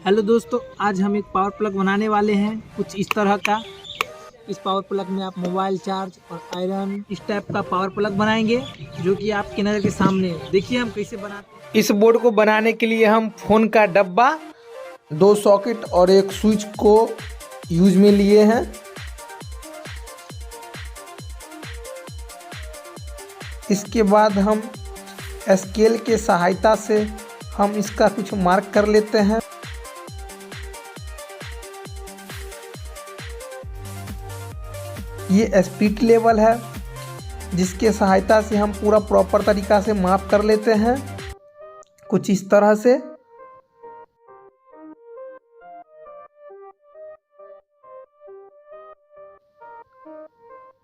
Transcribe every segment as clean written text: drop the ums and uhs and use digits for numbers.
Hello दोस्तों, आज हम एक पावर प्लग बनाने वाले हैं कुछ इस तरह का। इस पावर प्लग में आप मोबाइल चार्ज और आयरन इस टाइप का पावर प्लग बनाएंगे, जो कि आपकी नज़र के सामने है। देखिए हम कैसे बनाते हैं। इस बोर्ड को बनाने के लिए हम फोन का डब्बा, 2 सॉकेट और एक स्विच को यूज में लिए हैं। इसके बाद हम स्केल के सहायता से हम इसका कुछ मार्क कर लेते हैं। ये स्पीड लेवल है, जिसके सहायता से हम पूरा प्रॉपर तरीका से माप कर लेते हैं कुछ इस तरह से।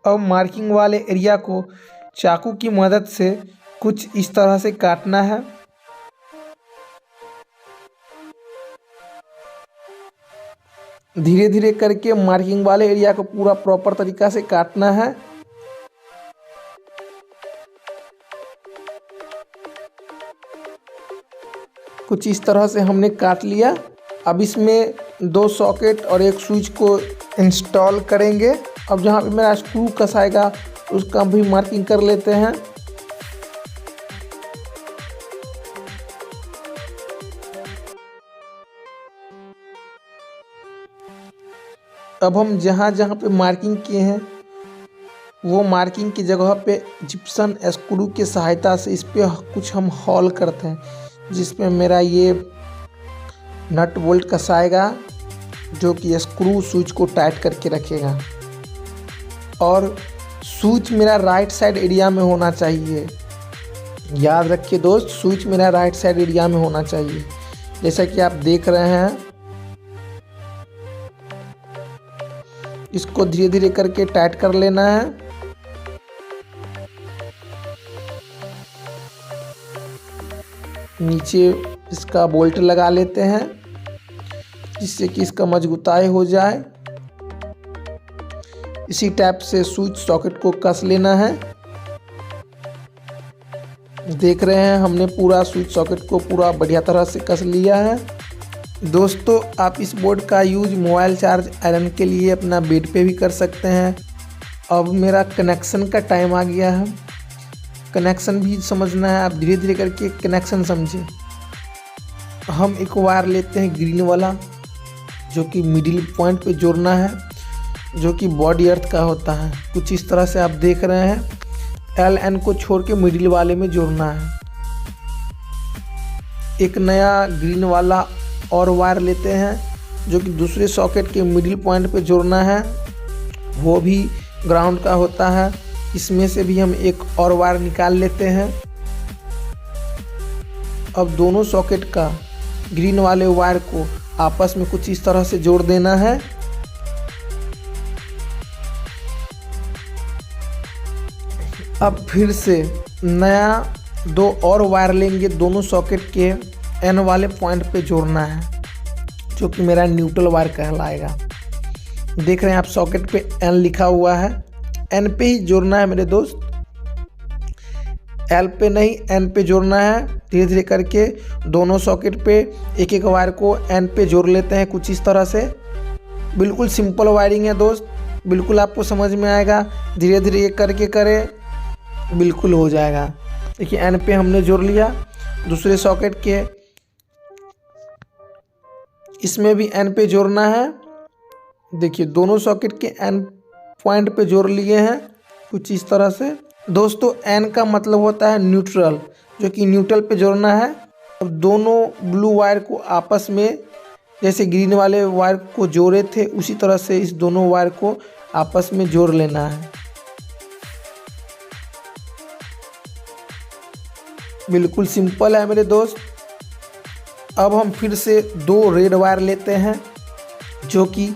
अब मार्किंग वाले एरिया को चाकू की मदद से कुछ इस तरह से काटना है। धीरे धीरे करके मार्किंग वाले एरिया को पूरा प्रॉपर तरीका से काटना है। कुछ इस तरह से हमने काट लिया। अब इसमें 2 सॉकेट और एक स्विच को इंस्टॉल करेंगे। अब जहाँ पे मेरा स्क्रू कसाएगा उसका भी मार्किंग कर लेते हैं। अब हम जहाँ जहाँ पे मार्किंग किए हैं वो मार्किंग की जगह पे जिप्सन स्क्रू की सहायता से इस पे कुछ हम हॉल करते हैं, जिसमें मेरा ये नट बोल्ट कसाएगा, जो कि स्क्रू स्विच को टाइट करके रखेगा। और स्विच मेरा राइट साइड एरिया में होना चाहिए। याद रखिए दोस्त, स्विच मेरा राइट साइड एरिया में होना चाहिए। जैसा कि आप देख रहे हैं, इसको धीरे धीरे करके टाइट कर लेना है। नीचे इसका बोल्ट लगा लेते हैं, जिससे कि इसका मजबूताई हो जाए। इसी टाइप से स्विच सॉकेट को कस लेना है। देख रहे हैं हमने पूरा स्विच सॉकेट को पूरा बढ़िया तरह से कस लिया है। दोस्तों, आप इस बोर्ड का यूज मोबाइल चार्ज आयरन के लिए अपना बेड पे भी कर सकते हैं। अब मेरा कनेक्शन का टाइम आ गया है। कनेक्शन भी समझना है, आप धीरे धीरे करके कनेक्शन समझें। हम एक वायर लेते हैं ग्रीन वाला, जो कि मिडिल पॉइंट पे जोड़ना है, जो कि बॉडी अर्थ का होता है। कुछ इस तरह से आप देख रहे हैं। LN को छोड़ के मिडिल वाले में जोड़ना है। एक नया ग्रीन वाला और वायर लेते हैं, जो कि दूसरे सॉकेट के मिडिल पॉइंट पे जोड़ना है, वो भी ग्राउंड का होता है। इसमें से भी हम एक और वायर निकाल लेते हैं। अब दोनों सॉकेट का ग्रीन वाले वायर को आपस में कुछ इस तरह से जोड़ देना है। अब फिर से नया 2 और वायर लेंगे, दोनों सॉकेट के N वाले पॉइंट पे जोड़ना है, जो कि मेरा न्यूट्रल वायर कहलाएगा। देख रहे हैं आप, सॉकेट पे N लिखा हुआ है। N पे ही जोड़ना है मेरे दोस्त, L पे नहीं, N पे जोड़ना है। धीरे धीरे करके दोनों सॉकेट पे एक एक वायर को N पे जोड़ लेते हैं कुछ इस तरह से। बिल्कुल सिंपल वायरिंग है दोस्त, बिल्कुल आपको समझ में आएगा। धीरे धीरे ये करके करें, बिल्कुल हो जाएगा। देखिए N पे हमने जोड़ लिया। दूसरे सॉकेट के इसमें भी N पे जोड़ना है। देखिए दोनों सॉकेट के N पॉइंट पे जोड़ लिए हैं कुछ इस तरह से। दोस्तों, N का मतलब होता है न्यूट्रल, जो कि न्यूट्रल पे जोड़ना है। अब दोनों ब्लू वायर को आपस में जैसे ग्रीन वाले वायर को जोड़े थे, उसी तरह से इस दोनों वायर को आपस में जोड़ लेना है। बिल्कुल सिंपल है मेरे दोस्त। अब हम फिर से 2 रेड वायर लेते हैं, जो कि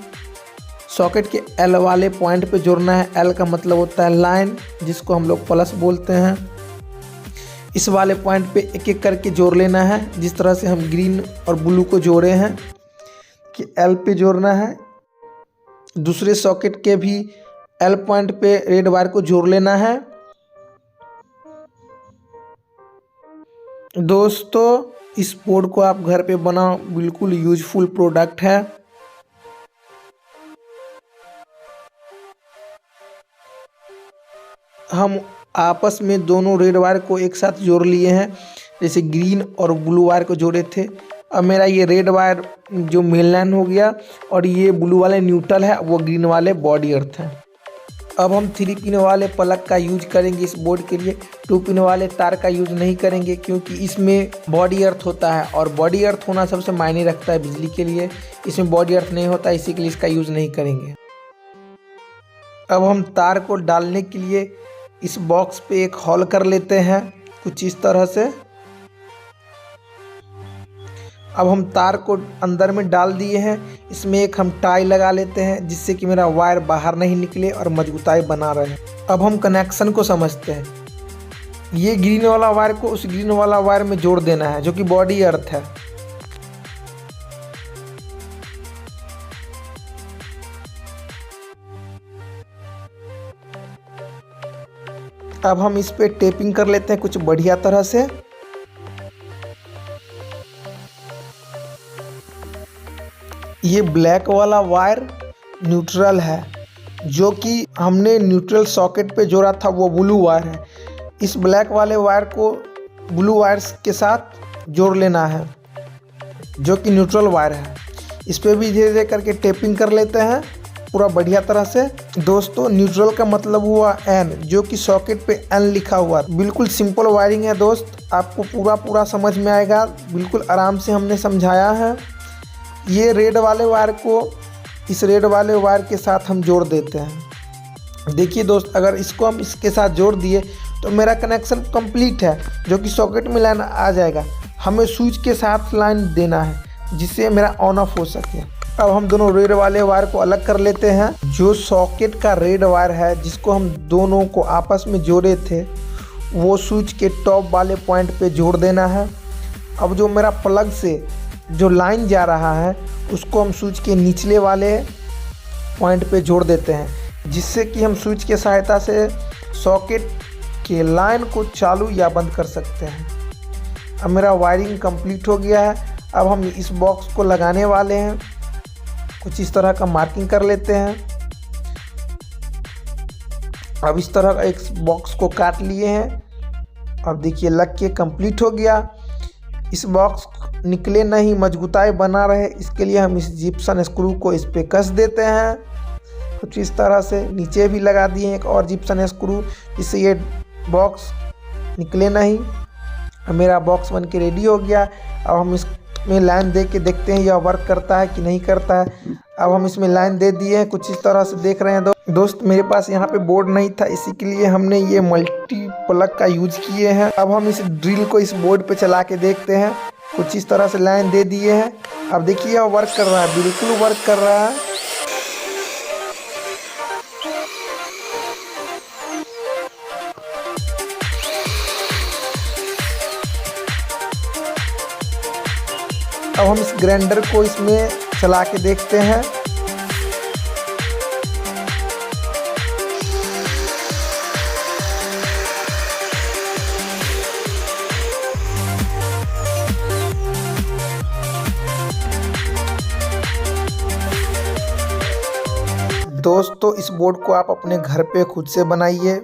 सॉकेट के L वाले पॉइंट पे जोड़ना है। L का मतलब होता है लाइन, जिसको हम लोग प्लस बोलते हैं। इस वाले पॉइंट पे एक एक करके जोड़ लेना है, जिस तरह से हम ग्रीन और ब्लू को जोड़े हैं कि L पे जोड़ना है। दूसरे सॉकेट के भी L पॉइंट पे रेड वायर को जोड़ लेना है। दोस्तों, इस बोर्ड को आप घर पे बनाओ, बिल्कुल यूजफुल प्रोडक्ट है। हम आपस में दोनों रेड वायर को एक साथ जोड़ लिए हैं, जैसे ग्रीन और ब्लू वायर को जोड़े थे। अब मेरा ये रेड वायर जो मेन लाइन हो गया और ये ब्लू वाले न्यूट्रल है, वो ग्रीन वाले बॉडी अर्थ है। अब हम 3 पिन वाले प्लग का यूज करेंगे इस बोर्ड के लिए। 2 पिन वाले तार का यूज नहीं करेंगे क्योंकि इसमें बॉडी अर्थ होता है और बॉडी अर्थ होना सबसे मायने रखता है बिजली के लिए। इसमें बॉडी अर्थ नहीं होता, इसी के लिए इसका यूज नहीं करेंगे। अब हम तार को डालने के लिए इस बॉक्स पे एक होल कर लेते हैं कुछ इस तरह से। अब हम तार को अंदर में डाल दिए हैं। इसमें एक हम टाई लगा लेते हैं जिससे कि मेरा वायर बाहर नहीं निकले और मजबूताई बना रहे। अब हम कनेक्शन को समझते हैं। ये ग्रीन वाला वायर को उस ग्रीन वाला वायर में जोड़ देना है जो कि बॉडी अर्थ है। अब हम इस पे टेपिंग कर लेते हैं कुछ बढ़िया तरह से। ये ब्लैक वाला वायर न्यूट्रल है, जो कि हमने न्यूट्रल सॉकेट पे जोड़ा था वो ब्लू वायर है। इस ब्लैक वाले वायर को ब्लू वायर्स के साथ जोड़ लेना है जो कि न्यूट्रल वायर है। इस पे भी धीरे धीरे करके टेपिंग कर लेते हैं पूरा बढ़िया तरह से। दोस्तों न्यूट्रल का मतलब हुआ एन, जो कि सॉकेट पे एन लिखा हुआ। बिल्कुल सिंपल वायरिंग है दोस्त, आपको पूरा समझ में आएगा। बिल्कुल आराम से हमने समझाया है। ये रेड वाले वायर को इस रेड वाले वायर के साथ हम जोड़ देते हैं। देखिए दोस्त, अगर इसको हम इसके साथ जोड़ दिए तो मेरा कनेक्शन कंप्लीट है, जो कि सॉकेट में लाइन आ जाएगा। हमें स्विच के साथ लाइन देना है जिससे मेरा ऑन ऑफ हो सके। अब हम दोनों रेड वाले वायर को अलग कर लेते हैं। जो सॉकेट का रेड वायर है जिसको हम दोनों को आपस में जोड़े थे, वो स्विच के टॉप वाले पॉइंट पे जोड़ देना है। अब जो मेरा प्लग से जो लाइन जा रहा है उसको हम स्विच के निचले वाले पॉइंट पे जोड़ देते हैं, जिससे कि हम स्विच के सहायता से सॉकेट के लाइन को चालू या बंद कर सकते हैं। अब मेरा वायरिंग कंप्लीट हो गया है। अब हम इस बॉक्स को लगाने वाले हैं। कुछ इस तरह का मार्किंग कर लेते हैं। अब इस तरह का एक बॉक्स को काट लिए हैं। अब देखिए लग के कंप्लीट हो गया। इस बॉक्स निकले नहीं, मजबूताई बना रहे, इसके लिए हम इस जिप्सन स्क्रू को इस पे कस देते हैं कुछ इस तरह से। नीचे भी लगा दिए एक और जिप्सन स्क्रू, जिससे ये बॉक्स निकले नहीं। अब मेरा बॉक्स बन के रेडी हो गया। अब हम इसमें लाइन दे के देखते हैं यह वर्क करता है कि नहीं करता है। अब हम इसमें लाइन दे दिए हैं कुछ इस तरह से, देख रहे हैं दोस्त। मेरे पास यहाँ पे बोर्ड नहीं था, इसी के लिए हमने ये मल्टी प्लग का यूज किए हैं। अब हम इस ड्रिल को इस बोर्ड पे चला के देखते हैं। कुछ इस तरह से लाइन दे दिए हैं। अब देखिए यह वर्क कर रहा है, बिल्कुल वर्क कर रहा है। अब हम इस ग्राइंडर को इसमें चला के देखते हैं। दोस्तों इस बोर्ड को आप अपने घर पे खुद से बनाइए।